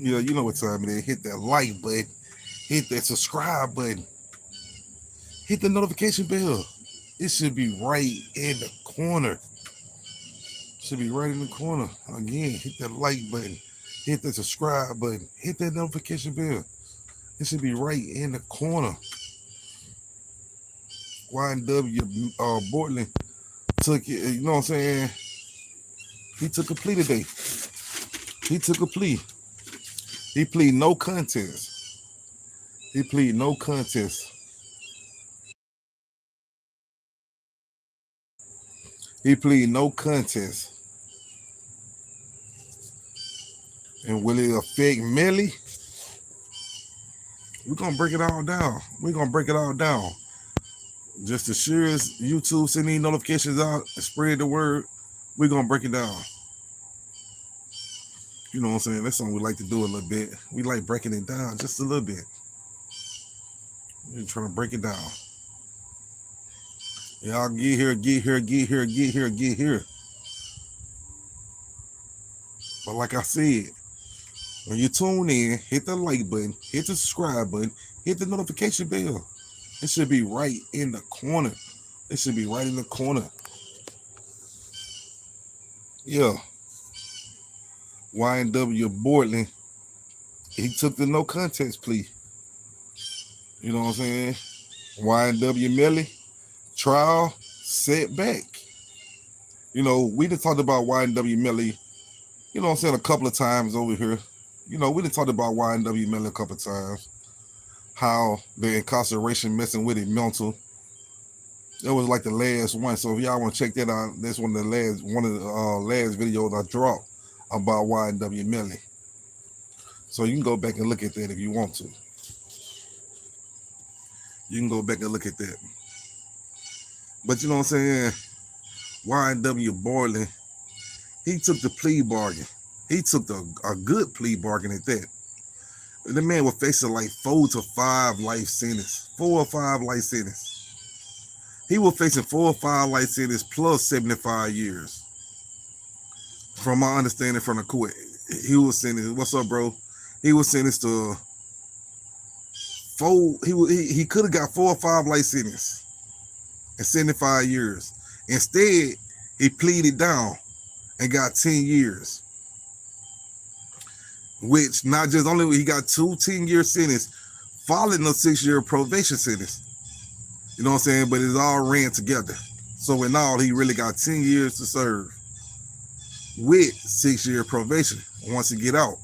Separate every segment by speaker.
Speaker 1: You know what time it is. Hit that like button, hit that subscribe button, hit the notification bell. It should be right in the corner. Should be right in the corner. Again, hit that like button, hit the subscribe button, hit that notification bell. It should be right in the corner. YNW Bortlen took it, you know what I'm saying? He took a plea today. He took a plea. He plead no contest. He plead no contest. He plead no contest. And will it affect Melly? We're gonna break it all down. We're gonna break it all down. Just as sure as YouTube send these notifications out and spread the word, we're gonna break it down. You know what I'm saying? That's something we like to do a little bit. We like breaking it down just a little bit. We're trying to break it down. Y'all get here, get here, get here, get here, get here. But like I said, when you tune in, hit the like button, hit the subscribe button, hit the notification bell. It should be right in the corner. It should be right in the corner. Yeah. YNW Bortlen, he took the no contest plea. You know what I'm saying? YNW Melly, trial set back. You know, we done talked about YNW Melly, you know what I'm saying, a couple of times over here. You know, we done talked about YNW Melly a couple of times. How the incarceration messing with it mental. It was like the last one. So if y'all want to check that out, that's one of the last videos I dropped about YNW Melly. So you can go back and look at that if you want to. You can go back and look at that. But you know what I'm saying? YNW Bortlen, he took the plea bargain. He took a good plea bargain at that. The man was facing like 4 to 5 life sentence. 4 or 5 life sentence. He was facing 4 or 5 life sentence plus 75 years. From my understanding from the court, he was sentenced. What's up, bro? He was sentenced to 4. He could have got 4 or 5 life sentence and 75 years. Instead, he pleaded down and got 10 years. Which not just only he got 2 10-year sentences following a 6-year probation sentence. You know what I'm saying? But it's all ran together. So in all, he really got 10 years to serve with 6-year probation once he get out.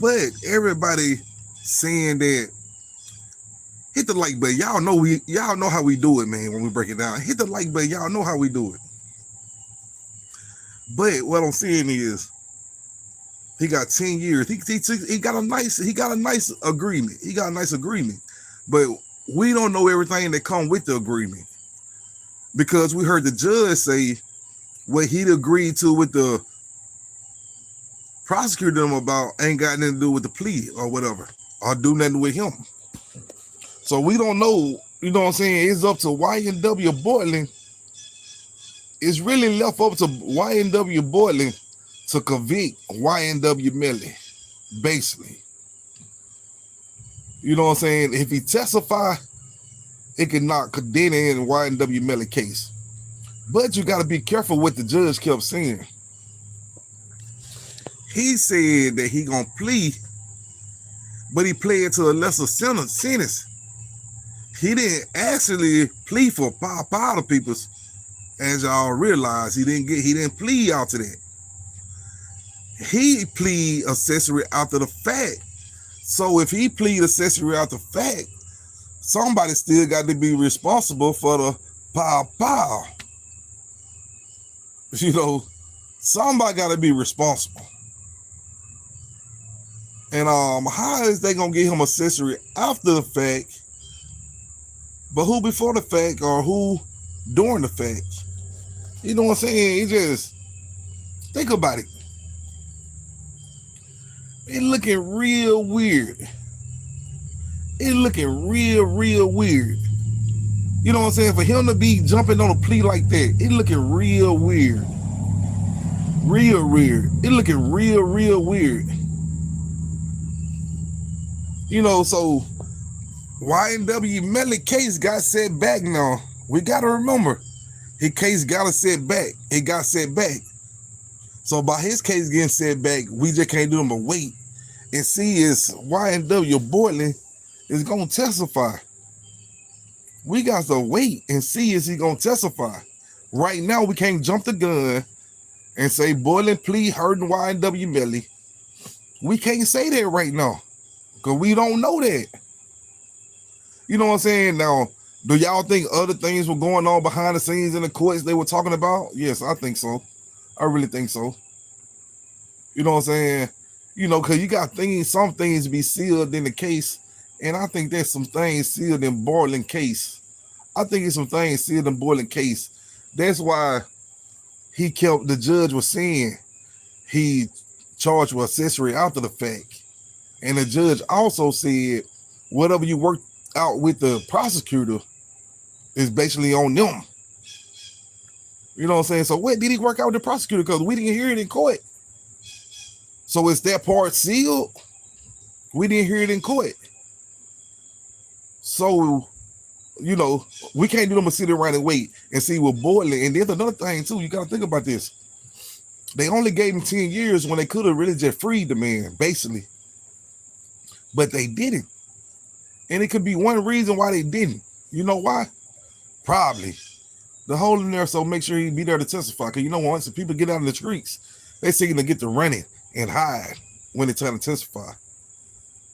Speaker 1: But everybody saying that, hit the like button. Y'all know how we do it, man, when we break it down. Hit the like button. Y'all know how we do it. But what I'm saying is, he got 10 years. He got a nice agreement. He got a nice agreement. But we don't know everything that come with the agreement. Because we heard the judge say what he'd agreed to with the prosecutor them about ain't got nothing to do with the plea or whatever. Or do nothing with him. So we don't know, you know what I'm saying? It's up to YNW Bortlen. It's really left up to YNW Bortlen to convict YNW Melly, basically. You know what I'm saying? If he testify, it could not condemn in YNW Melly case. But you got to be careful what the judge kept saying. He said that he gonna plea, but he pled to a lesser sentence. He didn't actually plea for powder peoples, as y'all realize. He didn't plead out to that. He plead accessory after the fact. So if he plead accessory after the fact, somebody still got to be responsible for the pow. You know, somebody got to be responsible. And how is they gonna get him accessory after the fact? But who before the fact or who during the fact? You know what I'm saying? It just think about it. It looking real weird. It looking real weird. You know what I'm saying? For him to be jumping on a plea like that, it looking real weird. Real weird. It looking real weird. So YNW Melly case got set back now. We got to remember, his case got to set back. It got set back. So by his case getting set back, we just can't do nothing but wait and see if YNW Bortlen is going to testify. We got to wait and see if he going to testify. Right now, we can't jump the gun and say Bortlen plea hurting YNW Melly. We can't say that right now because we don't know that. You know what I'm saying? Now, do y'all think other things were going on behind the scenes in the courts they were talking about? Yes, I think so. I really think so. You know what I'm saying? Because you got some things be sealed in the case, and I think there's some things sealed in Bortlen case. I think it's some things sealed in Bortlen case. That's why the judge was saying he charged with accessory after the fact. And the judge also said, whatever you work out with the prosecutor is basically on them. You know what I'm saying? So what did he work out with the prosecutor? Because we didn't hear it in court. So is that part sealed? We didn't hear it in court. So, we can't do them to sit around and wait and see what Bortlen. And there's another thing too. You got to think about this. They only gave him 10 years when they could have really just freed the man, basically. But they didn't. And it could be one reason why they didn't. You know why? Probably the hole in there, so make sure he be there to testify. Because once the people get out in the streets, they seem to get to running and hide when they're trying to testify.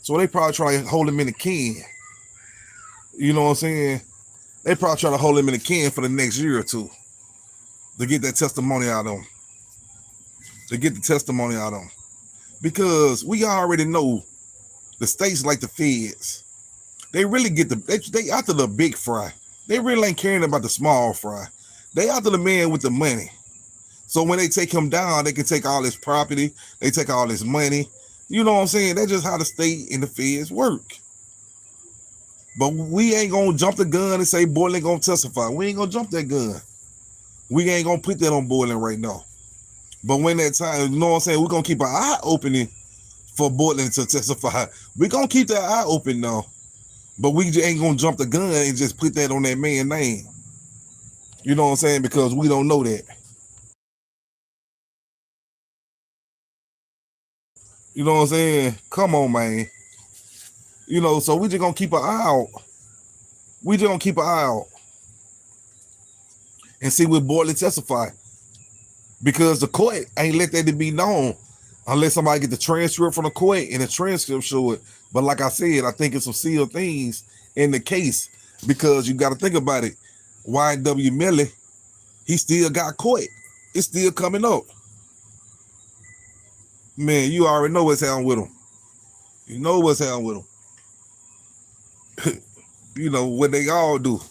Speaker 1: So they probably try to hold him in the can. You know what I'm saying? They probably try to hold him in the can for the next year or two to get that testimony out of him. Because we already know the states like the feds. They really get they after the big fry. They really ain't caring about the small fry. They after the man with the money. So when they take him down, they can take all his property. They take all his money. You know what I'm saying? That's just how the state and the feds work. But we ain't going to jump the gun and say Bortlen going to testify. We ain't going to jump that gun. We ain't going to put that on Bortlen right now. But when that time, you know what I'm saying? We're going to keep our eye opening for Bortlen to testify. We're going to keep that eye open now. But we ain't going to jump the gun and just put that on that man's name. You know what I'm saying? Because we don't know that. You know what I'm saying? Come on, man. So we just going to keep an eye out. And see what Bortlen testify. Because the court ain't let that to be known unless somebody get the transcript from the court and the transcript show it. But like I said, I think it's some sealed things in the case because you got to think about it. YNW Melly, he still got caught. It's still coming up. Man, you already know what's happening with him. You know what's happening with him. You know what they all do.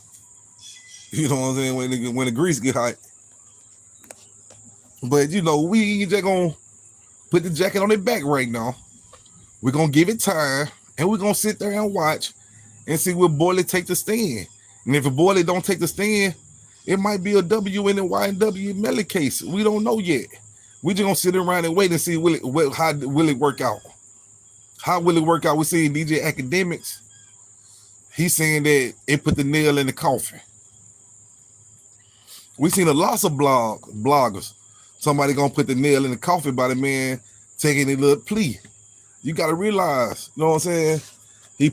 Speaker 1: You know what I'm saying? When the grease get hot. But we just gonna put the jacket on their back right now. We're gonna give it time, and we're gonna sit there and watch and see will Bortlen take the stand. And if a Bortlen don't take the stand, it might be a W in the YNW Melly case. We don't know yet. We just gonna sit around and wait and see how will it work out. How will it work out? We see DJ Academics. He's saying that it put the nail in the coffin. We seen a lot of bloggers. Somebody gonna put the nail in the coffin by the man taking a little plea. You gotta realize, you know what I'm saying? He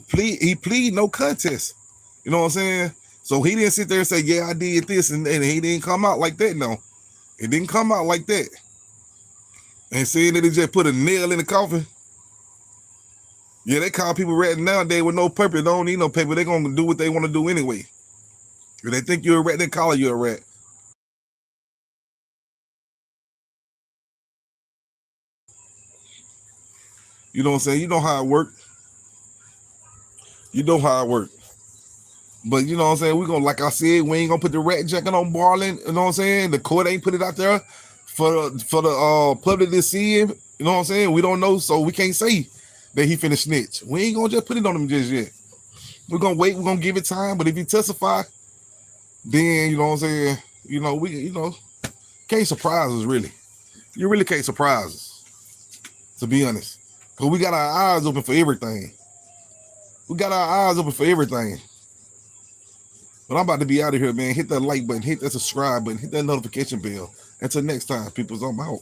Speaker 1: plead no contest. You know what I'm saying? So he didn't sit there and say, yeah, I did this, and he didn't come out like that. No, it didn't come out like that. And saying that he just put a nail in the coffin. Yeah, they call people rat nowadays with no purpose. They don't need no paper. They're gonna do what they want to do anyway. If they think you're a rat, they call you a rat. You know what I'm saying? You know how it works. But you know what I'm saying? We're gonna, like I said, we ain't gonna put the rat jacket on Bortlen. You know what I'm saying? The court ain't put it out there for the public to see him. You know what I'm saying? We don't know, so we can't say that he finna snitch. We ain't gonna just put it on him just yet. We're gonna wait, we're gonna give it time, but if he testify, then you know what I'm saying, we can't surprise us really. You really can't surprise us, to be honest. Because we got our eyes open for everything. We got our eyes open for everything. But I'm about to be out of here, man. Hit that like button, hit that subscribe button, hit that notification bell. Until next time, people, I'm out.